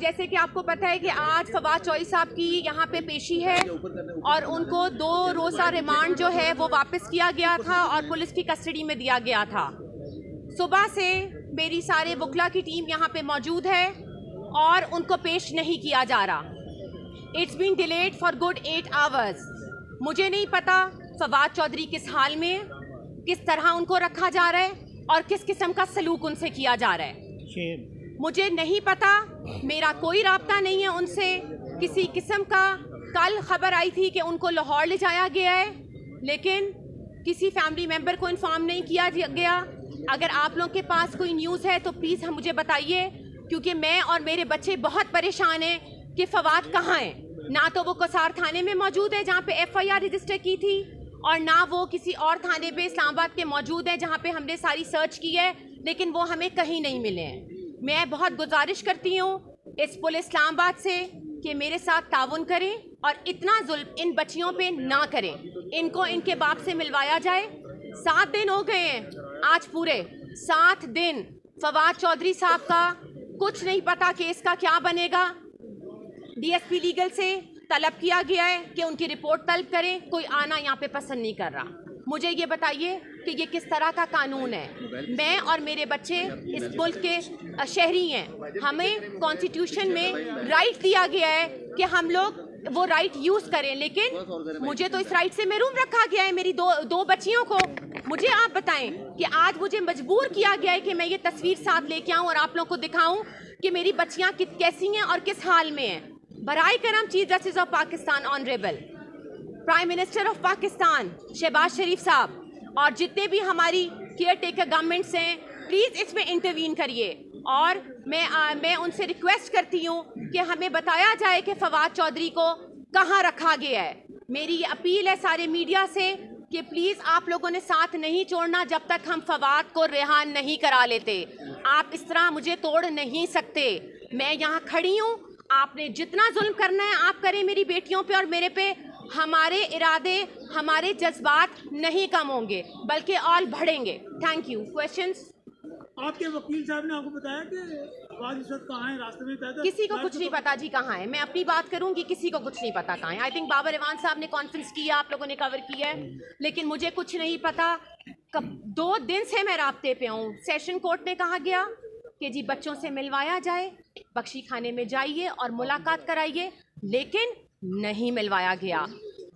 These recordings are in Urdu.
جیسے کہ آپ کو پتہ ہے کہ آج فواد چودھری صاحب کی یہاں پہ پیشی ہے اور ان کو 2 روزہ ریمانڈ جو ہے وہ واپس کیا گیا تھا اور پولیس کی کسٹڈی میں دیا گیا تھا. صبح سے میری سارے وکلا کی ٹیم یہاں پہ موجود ہے اور ان کو پیش نہیں کیا جا رہا. It's been delayed for good 8 hours. مجھے نہیں پتا فواد چودھری کس حال میں، کس طرح ان کو رکھا جا رہا ہے اور کس قسم کا سلوک ان سے کیا جا رہا ہے. مجھے نہیں پتا، میرا کوئی رابطہ نہیں ہے ان سے کسی قسم کا. کل خبر آئی تھی کہ ان کو لاہور لے جایا گیا ہے لیکن کسی فیملی ممبر کو انفارم نہیں کیا گیا. اگر آپ لوگوں کے پاس کوئی نیوز ہے تو پلیز ہم مجھے بتائیے، کیونکہ میں اور میرے بچے بہت پریشان ہیں کہ فواد کہاں ہے. نہ تو وہ کسار تھانے میں موجود ہے جہاں پہ FIR رجسٹر کی تھی اور نہ وہ کسی اور تھانے پہ اسلام آباد کے موجود ہیں جہاں پہ ہم نے ساری سرچ کی ہے لیکن وہ ہمیں کہیں نہیں ملے ہیں. میں بہت گزارش کرتی ہوں اس پولیس اسلام آباد سے کہ میرے ساتھ تعاون کریں اور اتنا ظلم ان بچیوں پہ نہ کریں. ان کو ان کے باپ سے ملوایا جائے. 7 دن ہو گئے ہیں آج، پورے 7 دن فواد چودھری صاحب کا کچھ نہیں پتا کیس کا کیا بنے گا. DSP لیگل سے طلب کیا گیا ہے کہ ان کی رپورٹ طلب کریں، کوئی آنا یہاں پہ پسند نہیں کر رہا. مجھے یہ بتائیے کہ یہ کس طرح کا قانون ہے؟ میں اور میرے بچے اس ملک کے شہری ہیں. ہمیں کانسٹیٹیوشن میں رائٹ دیا گیا ہے کہ ہم لوگ وہ رائٹ یوز کریں، لیکن مجھے تو اس رائٹ سے محروم رکھا گیا ہے، میری دو بچیوں کو. مجھے آپ بتائیں کہ آج مجھے مجبور کیا گیا ہے کہ میں یہ تصویر ساتھ لے کے آؤں اور آپ لوگوں کو دکھاؤں کہ میری بچیاں کیسی ہیں اور کس حال میں ہیں. برائے کرم chief justice of Pakistan honourable prime minister of Pakistan Shehbaz Sharif صاحب اور جتنے بھی ہماری کیئر ٹیکر گورنمنٹس ہیں، پلیز اس میں انٹروین کریے. اور میں ان سے ریکویسٹ کرتی ہوں کہ ہمیں بتایا جائے کہ فواد چودھری کو کہاں رکھا گیا ہے. میری یہ اپیل ہے سارے میڈیا سے کہ پلیز آپ لوگوں نے ساتھ نہیں چھوڑنا جب تک ہم فواد کو رہا نہیں کرا لیتے. آپ اس طرح مجھے توڑ نہیں سکتے. میں یہاں کھڑی ہوں، آپ نے جتنا ظلم کرنا ہے آپ کریں میری بیٹیوں پہ اور میرے پہ. ہمارے ارادے، ہمارے جذبات نہیں کم ہوں گے بلکہ اور بڑھیں گے. Thank you. کوشچنس؟ آپ کے وکیل صاحب نے آپ کو بتایا کہ فواد اس وقت کہاں ہے؟ راستے میں پیدا؟ کسی کو کچھ نہیں پتا جی کہاں ہے. میں اپنی بات کروں گی، کسی کو کچھ نہیں پتا کہاں ہے. آئی تھنک بابر ایوان صاحب نے کانفرنس کیا، آپ لوگوں نے کور کیا ہے، لیکن مجھے کچھ نہیں پتا. 2 دن سے میں رابطے پہ ہوں. سیشن کورٹ نے کہا گیا کہ جی بچوں سے ملوایا جائے، بخشی خانے میں جائیے اور ملاقات کرائیے، لیکن نہیں ملوایا گیا.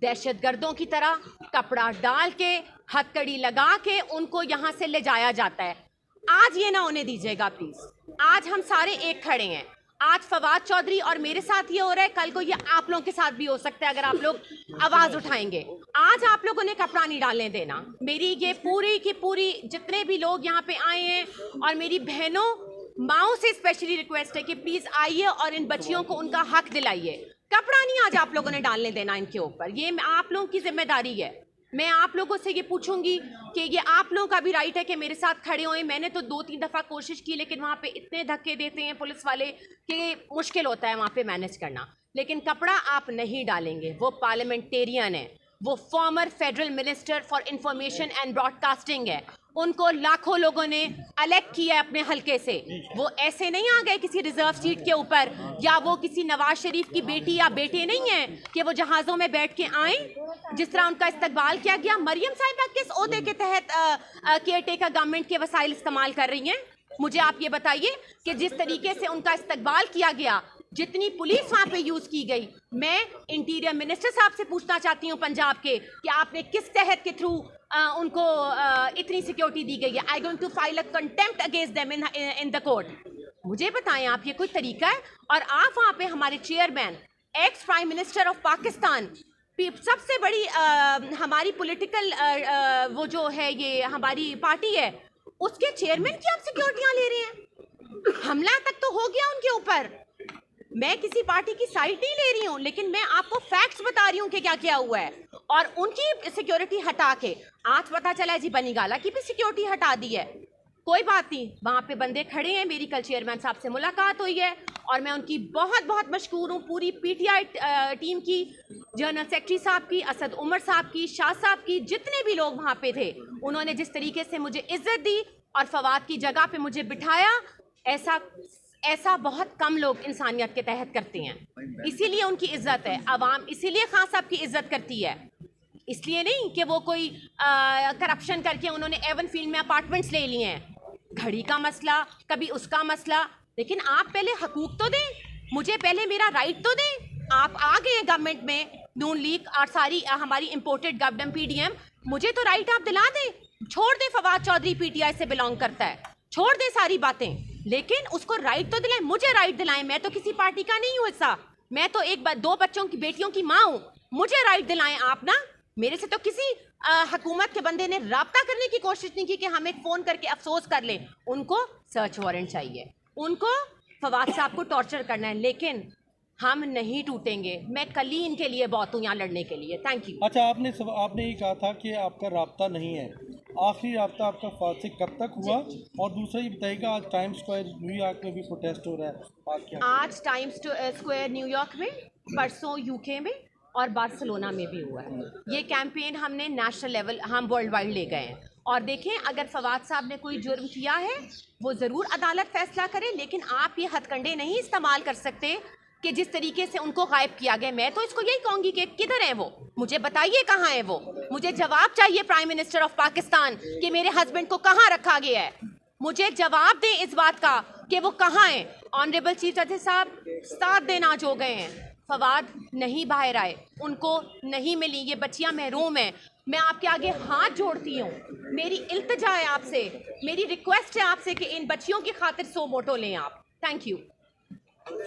دہشت گردوں کی طرح کپڑا ڈال کے، ہتھکڑی لگا کے ان کو یہاں سے لے جایا جاتا ہے. آج یہ نہ ہونے دیجیے گا پلیز. آج ہم سارے ایک کھڑے ہیں. آج فواد چودھری اور میرے ساتھ یہ ہو رہا ہے، کل کو یہ آپ لوگوں کے ساتھ بھی ہو سکتا ہے اگر آپ لوگ آواز اٹھائیں گے. آج آپ لوگوں نے کپڑا نہیں ڈالنے دینا. میری یہ پوری کی پوری جتنے بھی لوگ یہاں پہ آئے ہیں اور میری بہنوں ماؤں سے اسپیشلی ریکویسٹ ہے کہ پلیز آئیے اور ان بچیوں کو ان کا حق دلائیے. کپڑا نہیں آج آپ لوگوں نے ڈالنے دینا ان کے اوپر. یہ آپ لوگوں کی ذمہ داری ہے. میں آپ لوگوں سے یہ پوچھوں گی کہ یہ آپ لوگوں کا بھی رائٹ ہے کہ میرے ساتھ کھڑے ہوئے. میں نے تو 2-3 دفعہ کوشش کی لیکن وہاں پہ اتنے دھکے دیتے ہیں پولیس والے کہ مشکل ہوتا ہے وہاں پہ مینیج کرنا. لیکن کپڑا آپ نہیں ڈالیں گے. وہ پارلیمنٹیرین ہے، وہ former federal minister for information and broadcasting ہے. ان کو لاکھوں لوگوں نے الیکٹ کیا ہے اپنے حلقے سے. وہ ایسے نہیں آ گئے کسی ریزرو سیٹ کے اوپر، یا وہ کسی نواز شریف کی بیٹی یا بیٹے نہیں ہیں کہ وہ جہازوں میں بیٹھ کے آئیں جس طرح ان کا استقبال کیا گیا. مریم صاحبہ کس عہدے کے تحت کیئر ٹیکر گورنمنٹ کے وسائل استعمال کر رہی ہیں؟ مجھے آپ یہ بتائیے کہ جس طریقے سے ان کا استقبال کیا گیا، جتنی پولیس وہاں پہ یوز کی گئی. میں انٹیریئر منسٹر صاحب سے پوچھنا چاہتی ہوں پنجاب کے کہ آپ نے کس تحت کے تھرو ان کو اتنی سیکیورٹی دی گئی ہے. I going to file a contempt against them in the court. مجھے بتائیں آپ، یہ کوئی طریقہ ہے؟ اور آپ وہاں پہ ہمارے chairman ex prime minister of Pakistan, سب سے بڑی ہماری پولیٹیکل وہ جو ہے یہ ہماری پارٹی ہے، اس کے چیئرمین کی آپ سیکیورٹیاں لے رہے ہیں. حملہ تک تو ہو گیا ان کے اوپر. میں کسی پارٹی کی سائٹ نہیں لے رہی ہوں لیکن میں آپ کو فیکٹس بتا رہی ہوں کہ کیا کیا ہوا ہے. اور ان کی سیکیورٹی ہٹا کے آج پتا چلا ہے جی بنی گالا کی بھی سیکیورٹی ہٹا دی ہے. کوئی بات نہیں، وہاں پہ بندے کھڑے ہیں. میری کل چیئرمین صاحب سے ملاقات ہوئی ہے اور میں ان کی بہت بہت مشکور ہوں، پوری PTI ٹیم کی، جنرل سیکرٹری صاحب کی، اسد عمر صاحب کی، شاہ صاحب کی، جتنے بھی لوگ وہاں پہ تھے. انہوں نے جس طریقے سے مجھے عزت دی اور فواد کی جگہ پہ مجھے بٹھایا، ایسا بہت کم لوگ انسانیت کے تحت کرتے ہیں، اسی لیے ان کی عزت ہے، عوام اسی لیے خان صاحب کی عزت کرتی ہے، اس لیے نہیں کہ وہ کوئی کرپشن کر کے انہوں نے ایون فیلڈ میں اپارٹمنٹس لے لیے ہیں، گھڑی کا مسئلہ، کبھی اس کا مسئلہ، لیکن آپ پہلے حقوق تو دیں، مجھے پہلے میرا رائٹ تو دیں. آپ آ گئے ہیں گورنمنٹ میں، نون لیگ اور ساری ہماری imported government P D M, مجھے تو رائٹ آپ دلا دیں. چھوڑ دیں Fawad Chaudhry P T I سے بلانگ کرتا ہے، چھوڑ دیں ساری باتیں، لیکن اس کو رائٹ تو دلائیں، مجھے رائٹ دلائیں. میں تو کسی پارٹی کا نہیں ہوں حصہ، میں تو دو بچوں کی بیٹیوں کی ماں ہوں، مجھے رائٹ دلائیں آپ نا. میرے سے تو کسی حکومت کے بندے نے رابطہ کرنے کی کوشش نہیں کی کہ ہم ایک فون کر کے افسوس کر لیں. ان کو سرچ وارنٹ چاہیے، ان کو فواد صاحب کو ٹارچر کرنا ہے، لیکن ہم نہیں ٹوٹیں گے. میں کل ہی ان کے لیے بہت ہوں یہاں لڑنے کے لیے. Thank you. اچھا، آپ نے یہ کہا تھا کہ آپ کا رابطہ نہیں ہے، آخری رابطہ آپ کا فواد سے کب تک ہوا؟ اور دوسرا یہ بتائیے گا، آج ٹائم اسکوائر نیو یارک میں بھی پروٹیسٹ ہو رہا ہے، آج ٹائم اسکوائر نیو یارک میں، پرسوں یو کے میں اور بارسلونا میں بھی ہوا ہے. یہ کیمپین ہم نے نیشنل لیول، ہم ورلڈ وائڈ لے گئے ہیں. اور دیکھیں، اگر فواد صاحب نے کوئی جرم کیا ہے وہ ضرور عدالت فیصلہ کرے، لیکن آپ یہ ہتھ کنڈے نہیں استعمال کر سکتے کہ جس طریقے سے ان کو غائب کیا گیا. میں تو اس کو یہی کہوں گی کہ کدھر ہیں وہ، مجھے بتائیے کہاں ہیں وہ. مجھے جواب چاہیے پرائم منسٹر آف پاکستان کہ میرے ہسبینڈ کو کہاں رکھا گیا ہے. مجھے جواب دیں اس بات کا کہ وہ کہاں ہیں. آنریبل چیف جسٹس صاحب 7 دن آج ہو گئے ہیں، فواد نہیں باہر آئے، ان کو نہیں ملی، یہ بچیاں محروم ہیں. میں آپ کے آگے ہاتھ جوڑتی ہوں، میری التجا ہے آپ سے، میری ریکویسٹ ہے آپ سے کہ ان بچیوں کی خاطر سو موٹو لیں آپ. Thank you.